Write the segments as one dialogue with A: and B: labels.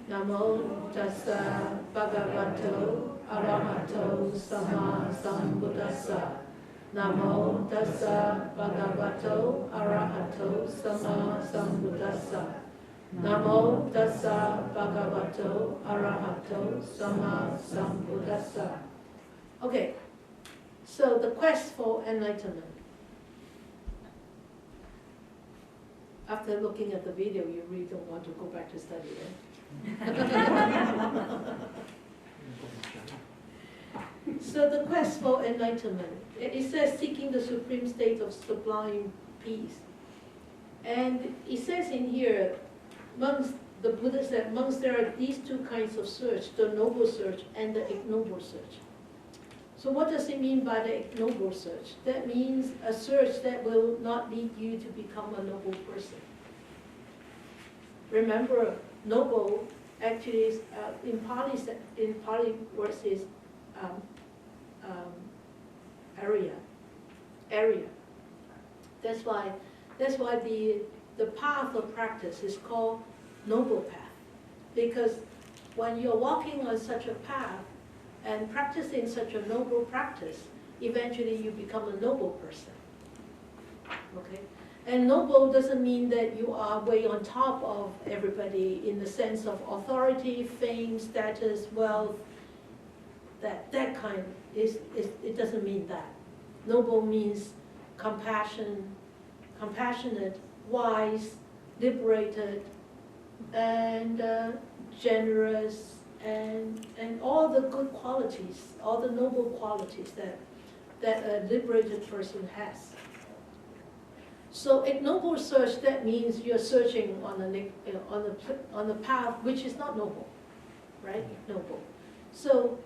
A: Namo tassa bhagavato arahato sama sambuddhassa. Namo tassa bhagavato arahato sama sambuddhassa. Namo tassa bhagavato arahato sama sambuddhassa. Okay, so the quest for enlightenment. After looking at the video, you really don't want to go back to study, right? So the quest for enlightenment, it says seeking the supreme state of sublime peace. And it says in here, amongst the Buddha said, amongst there are these two kinds of search, the noble search and the ignoble search. So what does it mean by the ignoble search? That means a search that will not lead you to become a noble person. Remember, noble actually is, in Pali words is area. That's why the path of practice is called noble path, because when you're walking on such a path and practicing such a noble practice, eventually you become a noble person. Okay? And noble doesn't mean that you are way on top of everybody in the sense of authority, fame, status, wealth. That kind it doesn't mean that. Noble means compassionate, wise, liberated, and generous, and all the good qualities, all the noble qualities that a liberated person has. So ignoble search, that means you're searching on a path which is not noble, right? Noble. So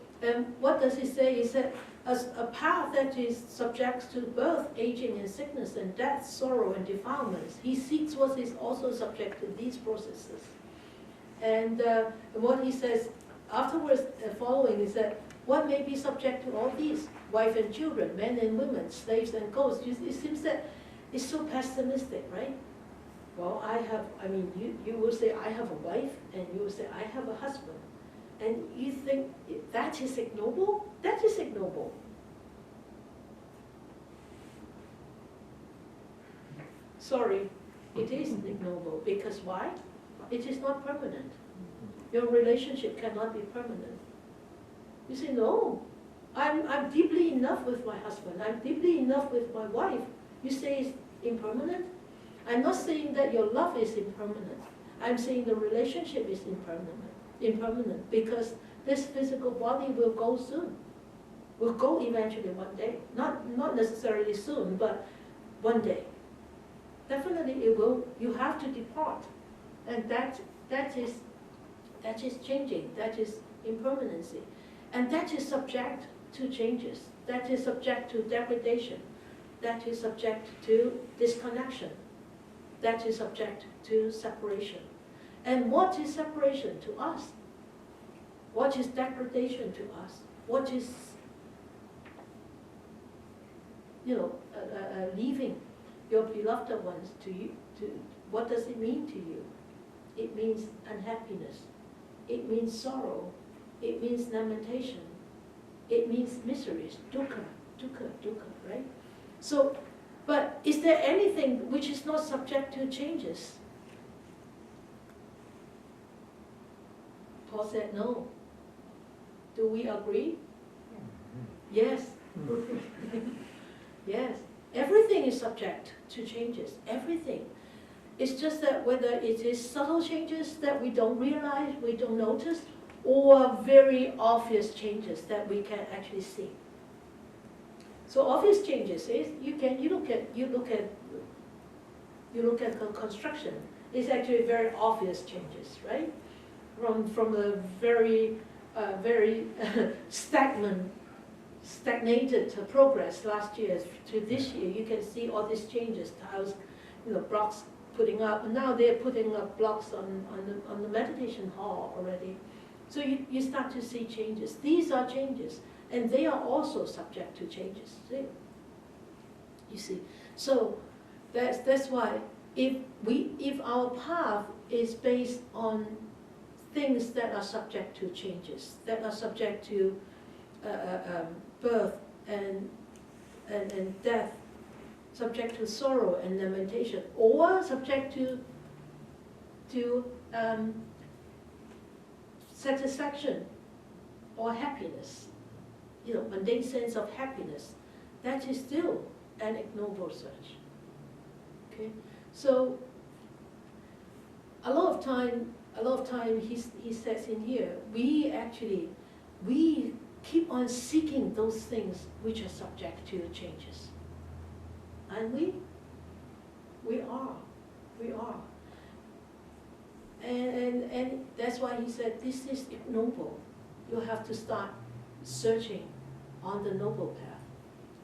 A: what does he say? He said, as a path that is subject to birth, aging, and sickness, and death, sorrow, and defilements, he seeks what is also subject to these processes. And what he says afterwards, following, is that what may be subject to all these? Wife and children, men and women, slaves and ghosts. It seems that it's so pessimistic, right? Well, you will say, I have a wife, and you will say, I have a husband. And you think, that is ignoble? That is ignoble. Sorry, it is ignoble, because why? It is not permanent. Your relationship cannot be permanent. You say, no, I'm deeply enough with my husband, I'm deeply enough with my wife. You say it's impermanent? I'm not saying that your love is impermanent. I'm saying the relationship is impermanent, because this physical body will go soon. Will go eventually one day. Not necessarily soon, but one day. Definitely it will. You have to depart. And that is changing. That is impermanency. And that is subject to changes. That is subject to degradation. That is subject to disconnection. That is subject to separation. And what is separation to us? What is degradation to us? What is, leaving your beloved ones to you? What does it mean to you? It means unhappiness. It means sorrow. It means lamentation. It means miseries, dukkha, right? So, but is there anything which is not subject to changes? Paul said no. Do we agree? Yes. Yes. Everything is subject to changes. Everything. It's just that whether it is subtle changes that we don't realize, we don't notice, or very obvious changes that we can actually see. So obvious changes is you look at the construction. It's actually very obvious changes, right? From a very stagnated progress last year to this year, you can see all these changes. Tiles, blocks putting up. Now they're putting up blocks on the meditation hall already. So you start to see changes. These are changes, and they are also subject to changes. See? You see. So that's why if our path is based on things that are subject to changes, that are subject to birth and death, subject to sorrow and lamentation, or subject to satisfaction or happiness, mundane sense of happiness, that is still an ignoble search. Okay, so a lot of time he says in here, we keep on seeking those things which are subject to changes. And we are. And that's why he said, this is ignoble. You have to start searching on the noble path.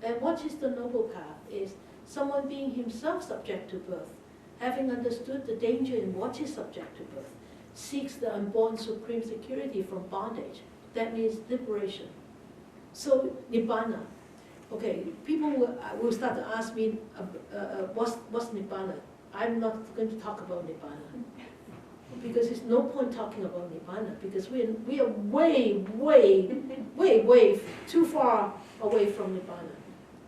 A: And what is the noble path? Is someone being himself subject to birth, having understood the danger in what is subject to birth, seeks the unborn supreme security from bondage. That means liberation. So Nibbana. Okay, people will start to ask me, what's Nibbana? I'm not going to talk about Nibbana. Because there's no point talking about Nibbana, because we are way too far away from Nibbana.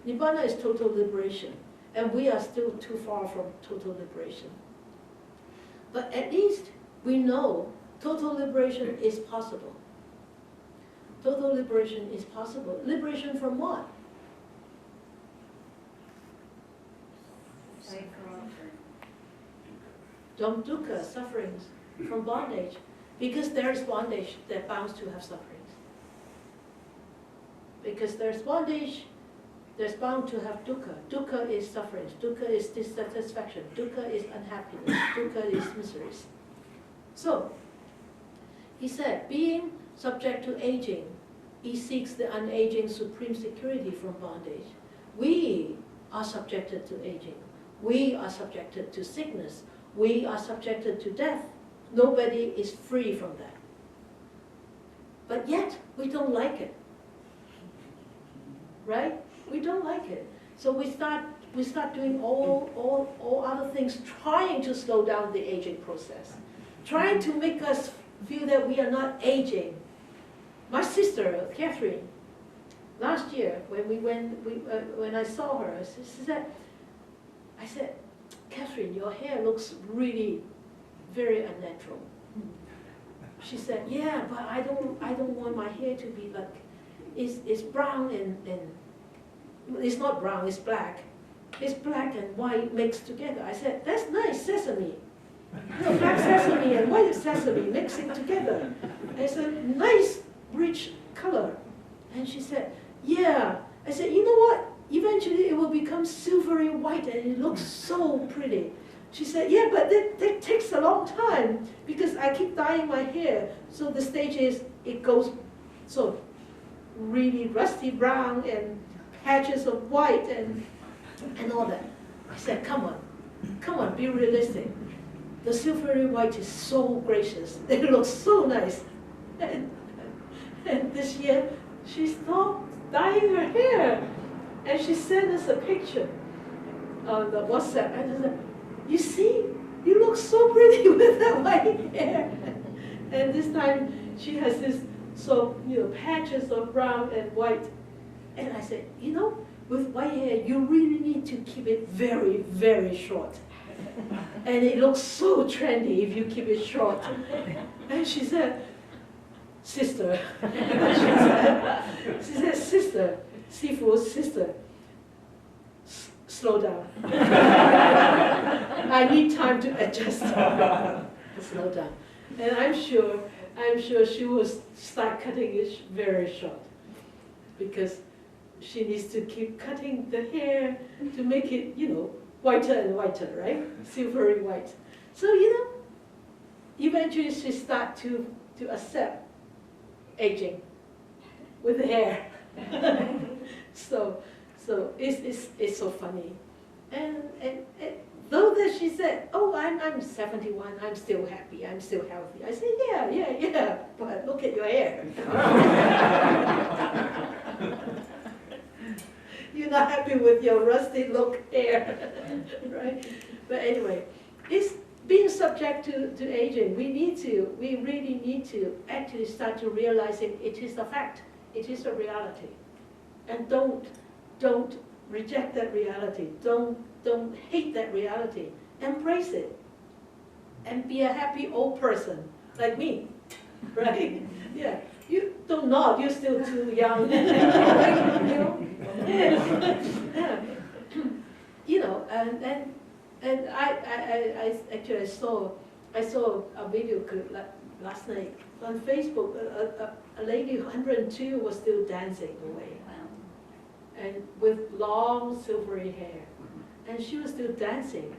A: Nibbana is total liberation, and we are still too far from total liberation. But at least we know total liberation is possible. Total liberation is possible. Liberation from what? From dukkha, sufferings, from bondage. Because there is bondage, they're bound to have sufferings. Because there's bondage, there's bound to have dukkha. Dukkha is sufferings, dukkha is dissatisfaction, dukkha is unhappiness, dukkha is miseries. So, he said, being subject to aging, he seeks the unaging supreme security from bondage. We are subjected to aging. We are subjected to sickness. We are subjected to death. Nobody is free from that. But yet, we don't like it. Right? We don't like it. So we start doing all other things, trying to slow down the aging process, trying to make us feel that we are not aging. My sister, Catherine, last year when I saw her, I said, Catherine, your hair looks really very unnatural. She said, yeah, but I don't want my hair to be like, it's brown and it's not brown, it's black. It's black and white mixed together. I said, that's nice, sesame. Black sesame and white sesame mixing together. It's a nice, rich color. And she said, yeah. I said, you know what? Eventually it will become silvery white and it looks so pretty. She said, yeah, but that takes a long time because I keep dyeing my hair. So the stage is, it goes so really rusty brown and patches of white and all that. I said, come on, be realistic. The silvery white is so gracious. It looks so nice. And this year, she stopped dyeing her hair. And she sent us a picture on the WhatsApp. And I said, you see, you look so pretty with that white hair. And this time, she has this patches of brown and white. And I said, with white hair, you really need to keep it very, very short. And it looks so trendy if you keep it short. And she said, sister. She said, sister, Sifu's sister, slow down. I need time to adjust. Slow down. And I'm sure she will start cutting it very short because she needs to keep cutting the hair to make it, whiter and whiter, right? Silvery white. So, eventually she start to accept aging with the hair. So it's so funny. And though that she said, oh, I'm 71, I'm still happy, I'm still healthy. I said, yeah, but look at your hair. You're not happy with your rusty look hair, right? But anyway, being subject to aging, we really need to actually start to realizing it is a fact, it is a reality. And don't reject that reality, don't hate that reality, embrace it. And be a happy old person, like me, right? Yeah, you don't nod, you're still too young, you know? Yeah. You know, and I actually saw a video clip last night on Facebook. A lady 102 was still dancing away, and with long silvery hair, and she was still dancing.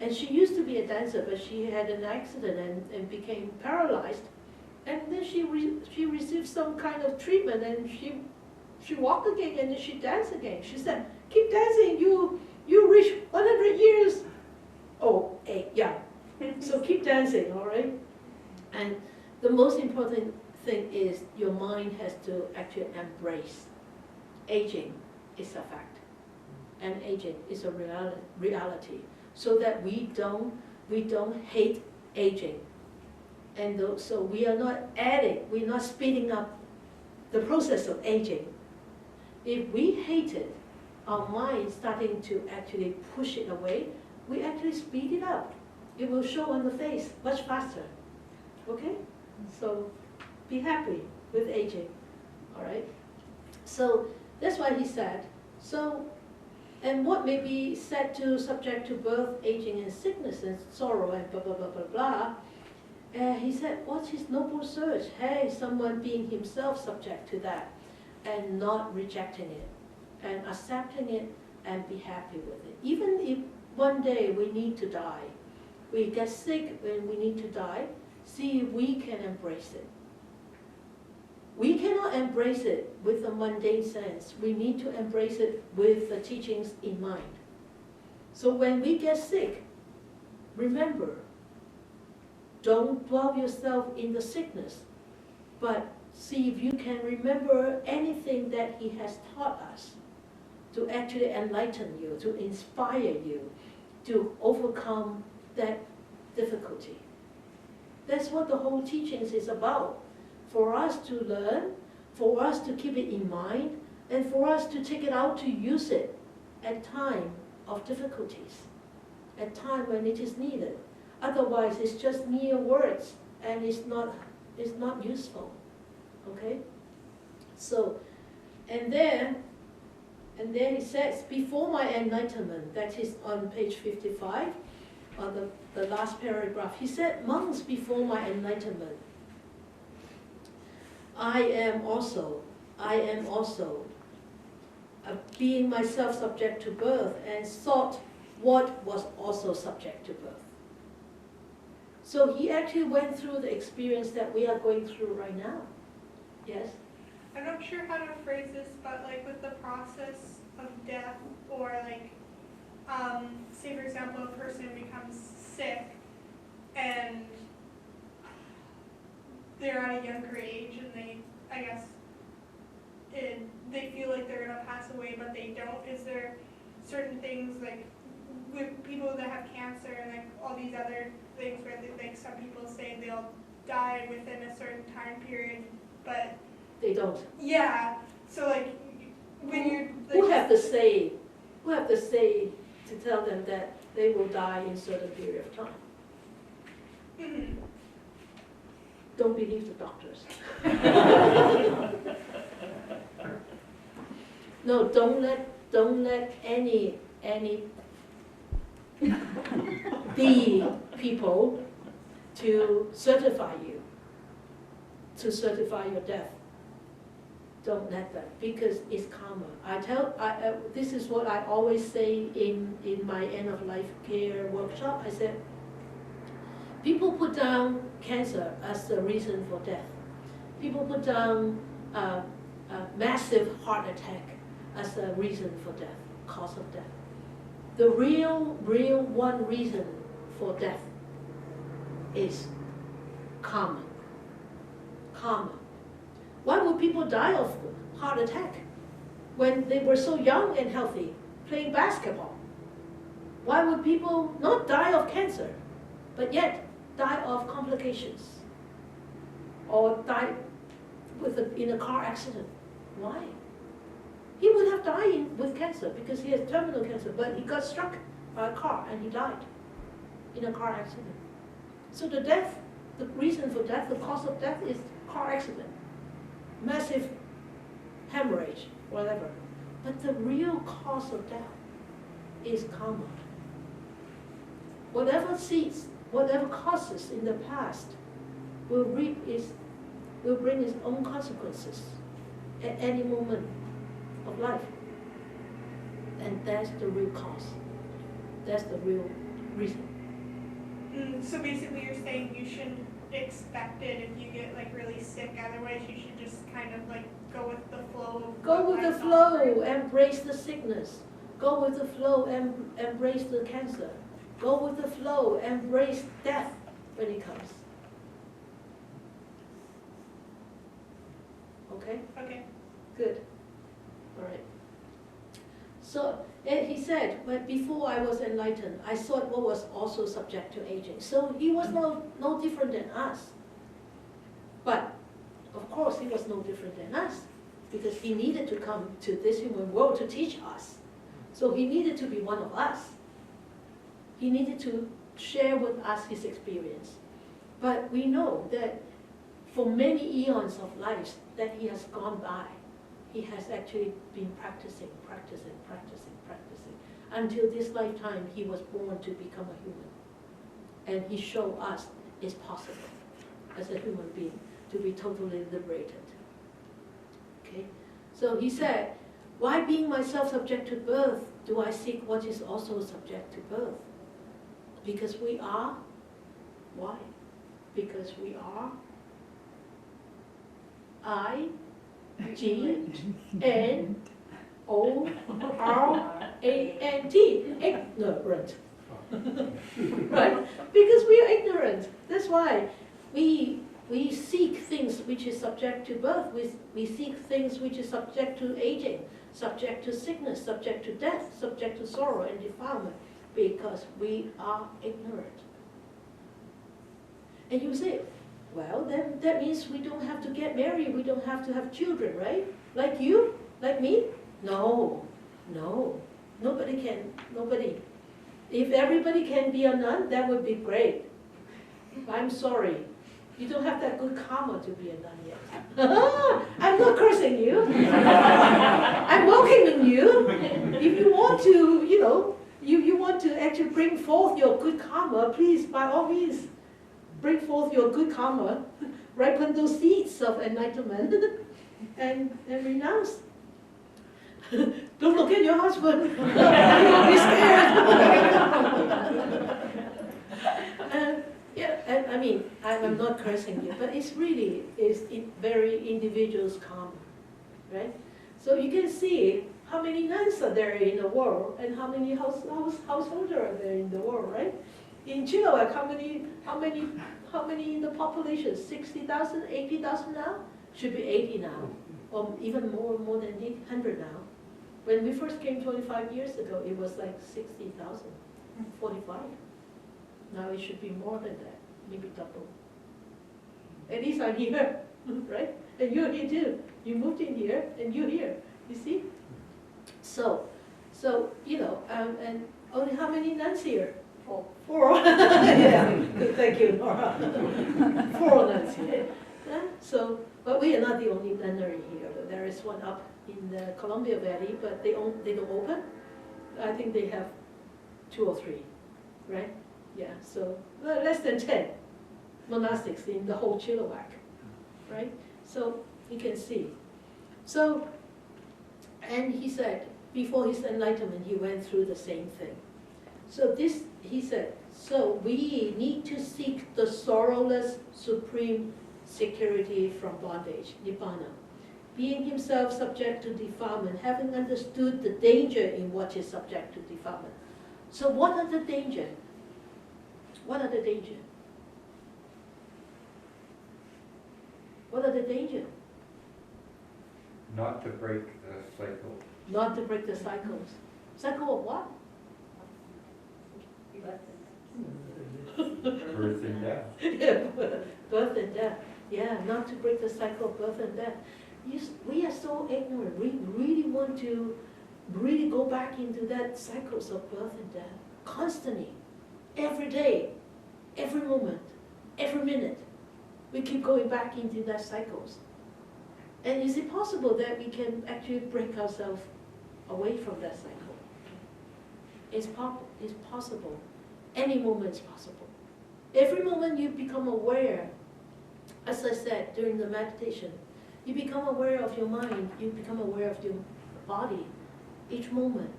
A: And she used to be a dancer, but she had an accident and became paralyzed. And then she received some kind of treatment, and she walked again, and then she danced again. She said, "Keep dancing, you reach 100 years." Oh, yeah. So keep dancing, all right? And the most important thing is your mind has to actually embrace aging is a fact, and aging is a reality. So that we don't hate aging, and so we are not adding, we're not speeding up the process of aging. If we hate it, our mind starting to actually push it away, we actually speed it up. It will show on the face much faster. Okay? So be happy with aging. All right? So that's why he said, so. And what may be said to subject to birth, aging, and sickness, and sorrow, and blah, blah, blah, blah, blah. He said, what's his noble search? Hey, someone being himself subject to that, and not rejecting it, and accepting it, and be happy with it. Even if one day we need to die, we get sick and we need to die, see if we can embrace it. We cannot embrace it with a mundane sense. We need to embrace it with the teachings in mind. So when we get sick, remember, don't dwell yourself in the sickness, but see if you can remember anything that he has taught us to actually enlighten you, to inspire you, to overcome that difficulty. That's what the whole teachings is about. For us to learn, for us to keep it in mind, and for us to take it out to use it at time of difficulties, at time when it is needed. Otherwise, it's just mere words, and it's not useful. Okay? So, and then he says, before my enlightenment, that is on page 55, on the last paragraph, he said, monks before my enlightenment, I am also, being myself subject to birth, and sought what was also subject to birth. So he actually went through the experience that we are going through right now. Yes?
B: I'm not sure how to phrase this, but like with the process of death, or like, say for example, a person becomes sick and they're at a younger age and they, I guess, they feel like they're going to pass away, but they don't. Is there certain things, like with people that have cancer and like all these other things where like some people say they'll die within a certain time period, but
A: they don't.
B: Yeah. So like when you're like,
A: who have the say to tell them that they will die in a certain period of time?
B: mm-hmm.
A: Don't believe the doctors. No, don't let any the people to certify you, to certify your death. Don't let them, because it's karma. This is what I always say in my end of life care workshop. I said, people put down cancer as the reason for death. People put down a massive heart attack as a reason for death, cause of death. The real one reason for death is karma. Karma. Why would people die of heart attack when they were so young and healthy, playing basketball? Why would people not die of cancer? but yet die of complications or die in a car accident. Why? He would have died with cancer because he has terminal cancer, but he got struck by a car and he died in a car accident. So the death, the reason for death, the cause of death is car accident, massive hemorrhage, whatever. But the real cause of death is karma. Whatever seeds, whatever causes in the past will bring its own consequences at any moment of life. And that's the real cause. That's the real reason.
B: So basically you're saying you shouldn't expect it if you get like really sick, otherwise you should just kind of like go with the flow of
A: Go with the
B: life's
A: flow,
B: offering.
A: embrace the sickness. Go with the flow, embrace the cancer. Go with the flow, embrace death when it comes. Okay?
B: Okay.
A: Good. All right. So, and he said, but before I was enlightened, I thought what was also subject to aging. So he was no different than us. But, of course, he was no different than us because he needed to come to this human world to teach us. So he needed to be one of us. He needed to share with us his experience. But we know that for many eons of lives that he has gone by, he has actually been practicing, until this lifetime he was born to become a human. And he showed us it's possible as a human being to be totally liberated. Okay? So he said, why being myself subject to birth do I seek what is also subject to birth? Because we are. Why? Because we are IGNORANT. Ignorant. Right? Because we are ignorant. That's why we seek things which is subject to birth. We seek things which is subject to aging, subject to sickness, subject to death, subject to sorrow and defilement, because we are ignorant. And you say, well, then that means we don't have to get married, we don't have to have children, right? Like you? Like me? No. Nobody can. If everybody can be a nun, that would be great. I'm sorry. You don't have that good karma to be a nun yet. I'm not cursing you. I'm welcoming you. If you want to, you want to actually bring forth your good karma, please, by all means, bring forth your good karma, ripen those seeds of enlightenment, and renounce. Don't look at your husband. You'll be scared. And I mean, I'm not cursing you, but it's really very individual's karma, right? So you can see how many nuns are there in the world, and how many householders are there in the world, right? In Chilliwack, how many in the population? 60,000, 80,000 now? Should be 80 now, or even more than 100 now. When we first came 25 years ago, it was like 60,000, 45. Now it should be more than that, maybe double. At least I'm here, right? And you're here too. You moved in here, and you're here. You see? So and only how many nuns here? Four. Yeah. Thank you, Nora. 4 nuns here. But we are not the only nunnery here. There is one up in the Columbia Valley, but they don't open. I think they have 2 or 3, right? Yeah, so less than 10 monastics in the whole Chilliwack, right? So you can see. So, and he said, before his enlightenment, he went through the same thing. So he said, so we need to seek the sorrowless supreme security from bondage, nibbana. Being himself subject to defilement, having understood the danger in what is subject to defilement. So what are the danger? What are the danger? What are the danger?
C: Not to break the cycle.
A: Not to break the cycles. Cycle of what?
C: Birth and death.
A: Birth and death. Yeah, not to break the cycle of birth and death. We are so ignorant. We really want to really go back into that cycles of birth and death constantly, every day, every moment, every minute. We keep going back into that cycles. And is it possible that we can actually break ourselves away from that cycle? It's possible. Any moment is possible. Every moment you become aware, as I said during the meditation, you become aware of your mind, you become aware of your body, each moment.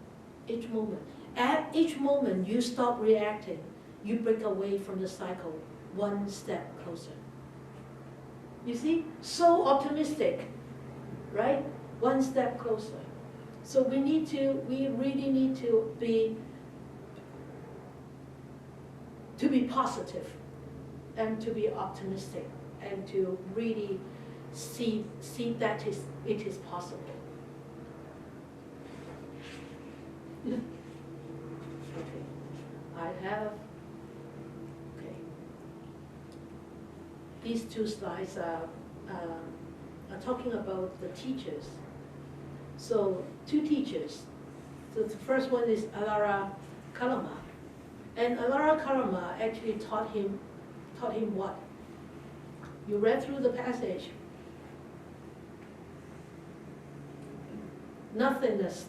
A: At each moment you stop reacting, you break away from the cycle, one step closer. You see, so optimistic, right? One step closer. So we really need to be positive and to be optimistic and to really see that it is possible. Okay, these two slides are talking about the teachers. So two teachers. So the first one is Alara Kalama. And Alara Kalama actually taught him what? You read through the passage. Nothingness.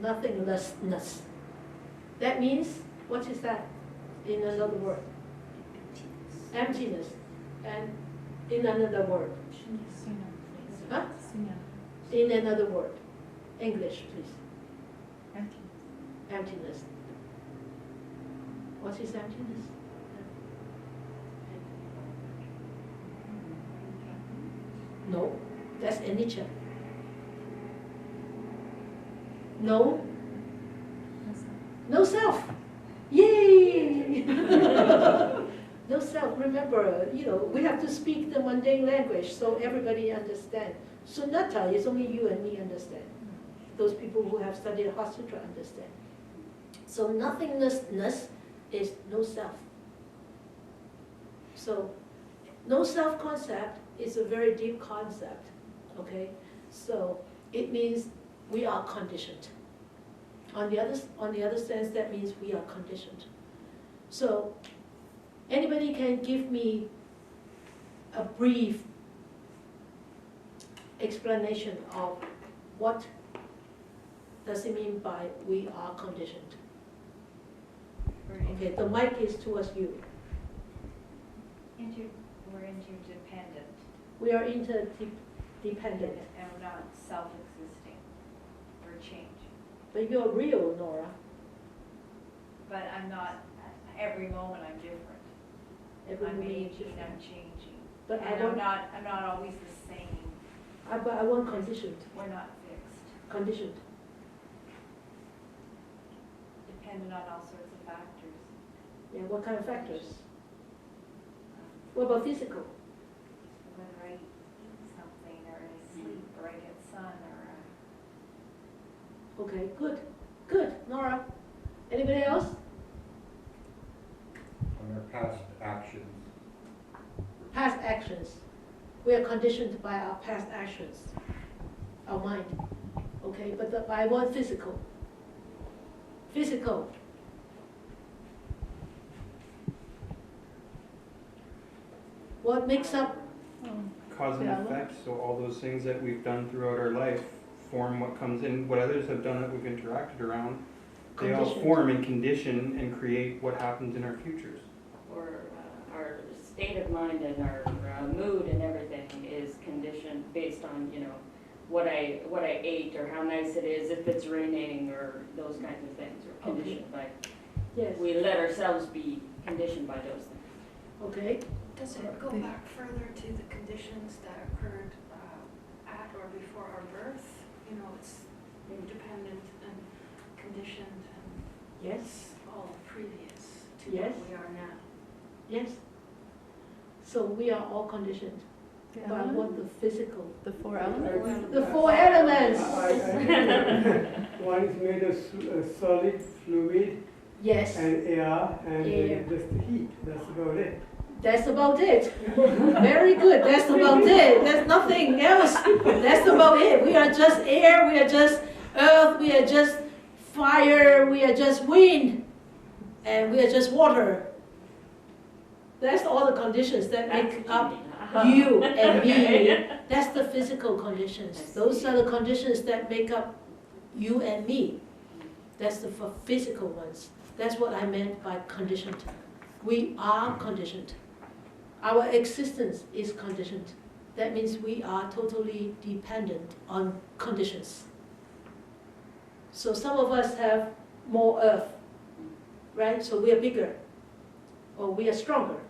A: Nothinglessness. That means, what is that in another word? Emptiness. And in another word. Huh? In another word. English, please. Emptiness. What is emptiness? No, that's anicca. No. No self. Yay! No self. Remember, we have to speak the mundane language so everybody understands. Sunatta is only you and me understand. Those people who have studied Hasutra understand. So nothingnessness is no self. So no self concept is a very deep concept. Okay? So it means we are conditioned. On the other sense, that means we are conditioned. So anybody can give me a brief explanation of what does it mean by we are conditioned? Okay, the mic is towards you.
D: We're interdependent.
A: We are interdependent.
D: And we're not self-existing. We're change.
A: But you're real, Nora.
D: But I'm not, every moment I'm different.
A: Every
D: I'm
A: moment you're
D: aging,
A: different.
D: I'm changing.
A: But
D: And I'm not always the same.
A: But I want conditioned.
D: We're not fixed.
A: Conditioned.
D: Dependent on all sorts of factors.
A: Yeah, what kind of factors? What about physical?
D: Whether I eat something, or I sleep, or I get sun, or
A: Okay, good. Good. Nora. Anybody else?
C: On our past actions.
A: Past actions. We are conditioned by our past actions. Our mind. Okay, but I want physical. Physical. What makes up?
E: Cause and effect, so all those things that we've done throughout our life form what comes in, what others have done that we've interacted around. They all
A: Conditioned.
E: form and condition and create what happens in our futures.
F: Or our state of mind and our mood and everything is conditioned based on, what I ate or how nice it is, if it's raining or those kinds of things, or conditioned by,
A: Yes.
F: we let ourselves be conditioned by those things.
A: Okay.
G: Does it go back further to the conditions that occurred at or before our birth? It's dependent and conditioned and
A: Yes.
G: all previous to
A: Yes.
G: what we are now.
A: Yes. So we are all conditioned by what the physical.
H: The 4 elements?
A: The 4 elements.
I: I think one is made of solid, fluid,
A: Yes,
H: and air and
A: Air.
H: just the heat. That's about it.
A: that's about it. Very good, that's about it. There's nothing else. That's about it. We are just air, we are just earth, we are just fire, we are just wind, and we are just water. That's all the conditions that make up you and me. That's the physical conditions. Those are the conditions that make up you and me. That's the physical ones. That's what I meant by conditioned. We are conditioned. Our existence is conditioned. That means we are totally dependent on conditions. So some of us have more earth, right? So we are bigger, or we are stronger.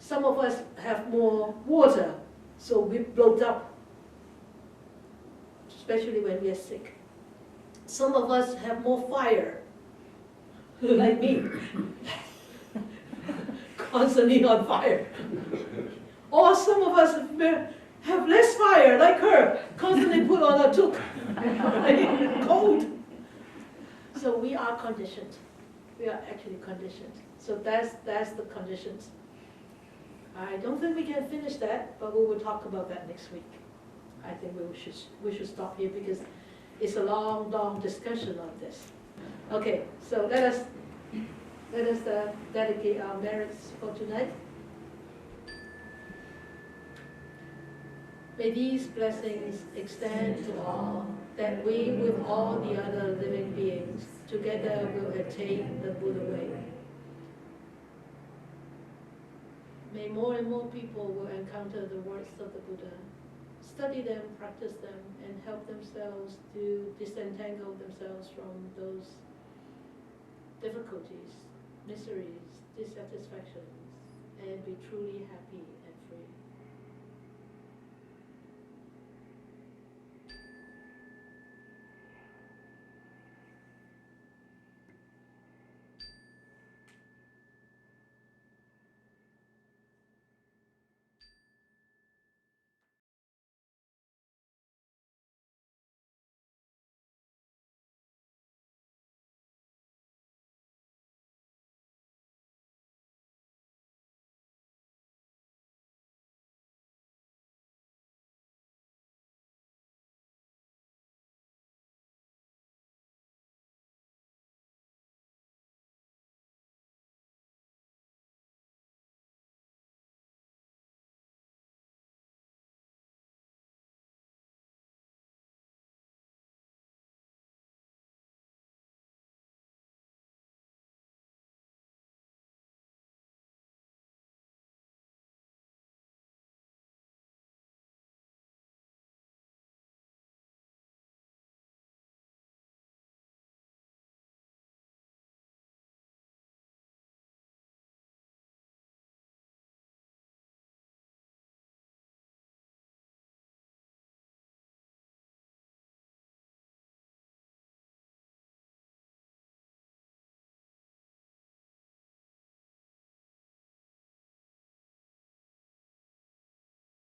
A: Some of us have more water, so we bloat up, especially when we are sick. Some of us have more fire, like me, constantly on fire. Or some of us have less fire, like her, constantly put on a toque, cold. So we are conditioned. We are actually conditioned. So that's the conditions. I don't think we can finish that, but we will talk about that next week. I think we should stop here because it's a long discussion on this. Okay, so let us dedicate our merits for tonight. May these blessings extend to all, that we with all the other living beings together will attain the Buddha way. May more and more people will encounter the words of the Buddha, study them, practice them, and help themselves to disentangle themselves from those difficulties, miseries, dissatisfactions, and be truly happy and free.